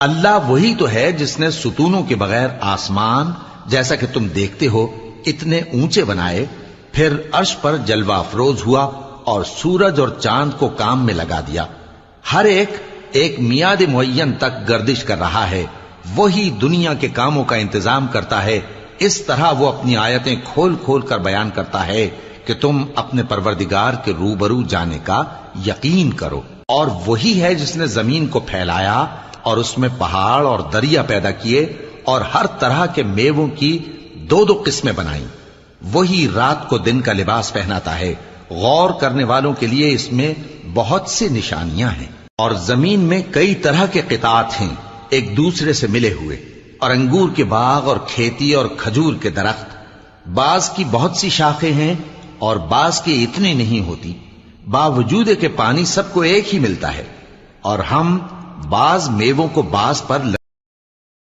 اللہ وہی تو ہے جس نے ستونوں کے بغیر آسمان جیسا کہ تم دیکھتے ہو اتنے اونچے بنائے، پھر عرش پر جلوہ افروز ہوا اور سورج اور چاند کو کام میں لگا دیا، ہر ایک میعاد معین تک گردش کر رہا ہے، وہی دنیا کے کاموں کا انتظام کرتا ہے۔ اس طرح وہ اپنی آیتیں کھول کھول کر بیان کرتا ہے کہ تم اپنے پروردگار کے روبرو جانے کا یقین کرو۔ اور وہی ہے جس نے زمین کو پھیلایا اور اس میں پہاڑ اور دریا پیدا کیے اور ہر طرح کے میووں کی دو دو قسمیں بنائیں، وہی رات کو دن کا لباس پہناتا ہے۔ غور کرنے والوں کے لیے اس میں بہت سی نشانیاں ہیں۔ اور زمین میں کئی طرح کے قطعات ہیں ایک دوسرے سے ملے ہوئے، اور انگور کے باغ اور کھیتی اور کھجور کے درخت، بعض کی بہت سی شاخیں ہیں اور بعض کی اتنی نہیں ہوتی، باوجود کہ پانی سب کو ایک ہی ملتا ہے، اور ہم بعض میووں کو بعض پر